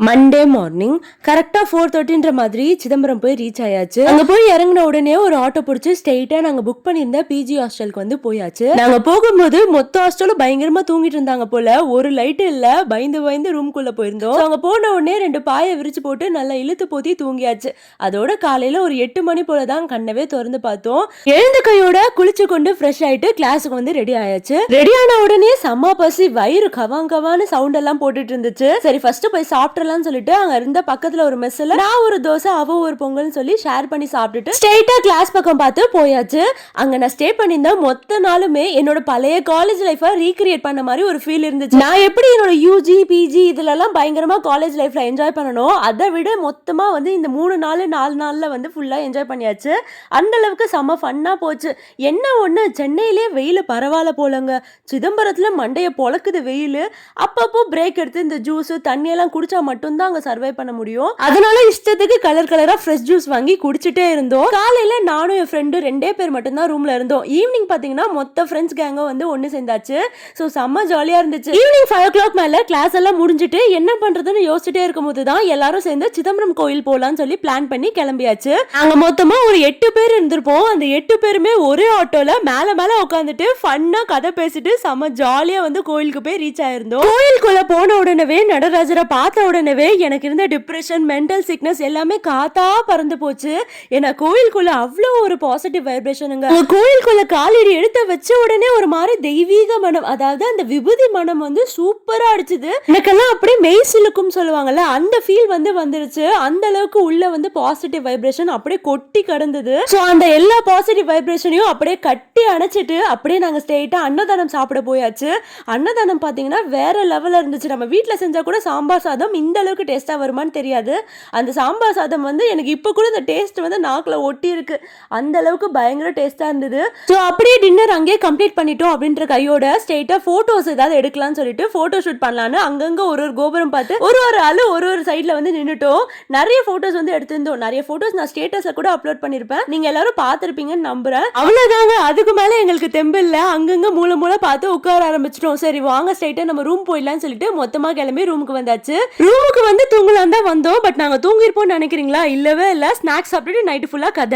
Monday morning கரெக்டா 4:30 மாதிரி சிதம்பரம் போய் ரீச் ஆயாச்சு. அங்க போய் இறங்கின உடனே ஒரு ஆட்டோ பிடிச்சி ஸ்ட்ரெயிட்டா நாங்க புக் பண்ணியிருந்த பிஜி ஹாஸ்டலுக்கு வந்து போயாச்சு. நாங்க போகும்போது மொத்த ஹாஸ்டலும் பயங்கரமா தூங்கிட்டு இருந்தாங்க போல. ஒரு லைட் இல்ல, பயந்து ரூம்குள்ள போயிருந்தோம். அங்க போன உடனே 2 பாயை விரிச்சு போட்டு நல்லா இழுத்து போத்தி தூங்கியாச்சு. அதோட காலையில ஒரு 8 மணி போலதான் கண்ணவே திறந்து பார்த்தோம். எழுந்த கையோட குளிச்சு கொண்டு ஃப்ரெஷ் ஆயிட்டு கிளாஸுக்கு வந்து ரெடி ஆயாச்சு. ரெடியான உடனே செம்ம பசி, வயிறு கவாங்கவான்னு சவுண்ட் எல்லாம் போட்டுட்டு இருந்துச்சு. சரி ஃபர்ஸ்ட் போய் சாப்பிட்டு சொல்லிட்டு அங்க இருந்த பக்கத்துல ஒரு மெஸ்ல நான் ஒரு தோசை அவ ஒரு பொங்கல் சொல்லி ஷேர் பண்ணி சாப்பிட்டுட்டு ஸ்ட்ரெயிட்டா கிளாஸ் பக்கம் பார்த்து போயாச்சு. அங்க நான் ஸ்டே பண்ணியிருந்த மொத்த நாளுமே என்னோட பழைய காலேஜ் லைஃபை ரீக்ரியேட் பண்ண மாதிரி ஒரு ஃபீல் இருந்துச்சு. நான் எப்படி என்னோட யூஜி பிஜி இதுல எல்லாம் பயங்கரமா காலேஜ் லைஃப்ல என்ஜாய் பண்ணணும், அதை விட மொத்தமா வந்து இந்த 3 நாள் 4 நாள்ல வந்து ஃபுல்லா என்ஜாய் பண்ணியாச்சு. அந்த அளவுக்கு செம்ம ஃபன்னா போச்சு. என்ன ஒண்ணு, சென்னையிலே வெயில் பரவாயில்ல போலங்க, சிதம்பரத்துல மண்டைய பொழக்குது வெயில். அப்பப்போ பிரேக் எடுத்து இந்த ஜூஸ் தண்ணி எல்லாம் குடிச்சா மட்டும்தான் அங்க சர்வை பண்ண முடியும். அதனால இஷ்டத்துக்கு கலரா ஃப்ரெஷ் ஜூஸ் வாங்கி குடிச்சிட்டே இருந்தோம். காலையில நானும் என் ஃப்ரெண்டு 2 பேர் மட்டும் தான் ரூம்ல இருந்தோம். ஈவினிங் பாத்தீங்கன்னா மொத்த ஃப்ரெண்ட்ஸ் கேங்கும் வந்து ஒண்ணு சேர்ந்தாச்சு. சோ செம்ம ஜாலியா இருந்துச்சு. ஈவினிங் 5 o'clock மேல கிளாஸ் எல்லாம் முடிஞ்சிட்டு என்ன பண்றதுன்னு யோசிச்சுட்டே இருக்கும் போதுதான் எல்லாரும் சேர்ந்து சிதம்பரம் கோயில் போலான்னு சொல்லி பிளான் பண்ணி கிளம்பியாச்சு. அங்க மொத்தமா ஒரு 8 பேர் இருந்திருப்போம். அந்த 8 பேருமே ஒரே ஆட்டோல மேல உட்காந்துட்டு ஃபன்னா கதை பேசிட்டு செம்ம ஜாலியா வந்து கோயிலுக்கு போய் ரீச் ஆயிருந்தோம். கோயிலுக்குள்ள போன உடனே நடராஜரை பார்த்த உடனே எனக்கு இருந்த டிப்ரெஷன், மென்டல் சிக்னஸ் எல்லாமே காத்தா பறந்து போச்சு. ஏன்னா கோயிலுக்குள்ள அவ்வளோ ஒரு பாசிட்டிவ் வைப்ரேஷனுங்க. கோயிலுக்குள்ள காலடி எடுத்து வச்ச உடனே ஒரு மாதிரி தெய்வீக மனம், அதாவது அந்த விபூதி மனம் வந்து சூப்பரா அடிச்சுது. எனக்கெல்லாம் அப்படியே மெய் சிலுக்கும் சொல்லுவாங்கல்ல, அந்த ஃபீல் வந்து வந்துருச்சு. அந்த அளவுக்கு உள்ள வந்து பாசிட்டிவ் வைப்ரேஷன் அப்படியே கொட்டி கடந்தது. ஸோ அந்த எல்லா பாசிட்டிவ் வைப்ரேஷனையும் அப்படியே கட்டி அணைச்சிட்டு அப்படியே நாங்க ஸ்ட்ரெயிட்டா அன்னதானம் சாப்பிட போயாச்சு. அன்னதானம் பாத்தீங்கன்னா வேற லெவல்ல இருந்துச்சு. நம்ம வீட்டுல செஞ்சா கூட சாம்பார் சாதம் இந்த அளவுக்கு டேஸ்டா வருமானு தெரியாது. அந்த சாம்பார் சாதம் வந்து எனக்கு இப்ப கூட இந்த டேஸ்ட் வந்து நாக்குல ஒட்டி இருக்கு. அந்த அளவுக்கு பயங்கர டேஸ்டா இருந்தது. ஸோ அப்படியே டின்னர் அங்கேயே கம்ப்ளீட் பண்ணிட்டோம் அப்படின்ற கையோட ஸ்ட்ரெயிட்டா போட்டோஸ் ஏதாவது எடுக்கலாம்னு சொல்லிட்டு போட்டோ ஷூட் பண்ணலான்னு அங்கங்க ஒரு கோபுரம் பார்த்து ஒரு ஆளு ஒரு சைட்ல வந்து நின்னுட்டோம். நிறைய போட்டோஸ் வந்து எடுத்திருந்தோம். நிறைய போட்டோஸ் நான் ஸ்டேட்டஸ்ல கூட அப்லோட் பண்ணிருப்பேன். நீங்க எல்லாரும் பார்த்திருப்பீங்கன்னு நம்புறேன். அவ்வளவுதாங்க, அதுக்கு மேல எங்களுக்கு தெம்பு இல்ல. அங்கங்க மூல பார்த்து உட்கார ஆரம்பிச்சிட்டோம். சரி வாங்க ஸ்ட்ரெயிட்டா நம்ம ரூம் போயிடலாம்னு சொல்லிட்டு மொத்தமா கிளம்பி ரூமுக்கு வந்தாச்சு. ரூமுக்கு வந்து தூங்கலாம் தான் வந்தோம். பட் நாங்க தூங்கிருப்போம்னு நினைக்கிறீங்களா? இல்லவே இல்ல. ஸ்நாக்ஸ் சாப்பிட்டுட்டு நைட்டு ஃபுல்லா கதை.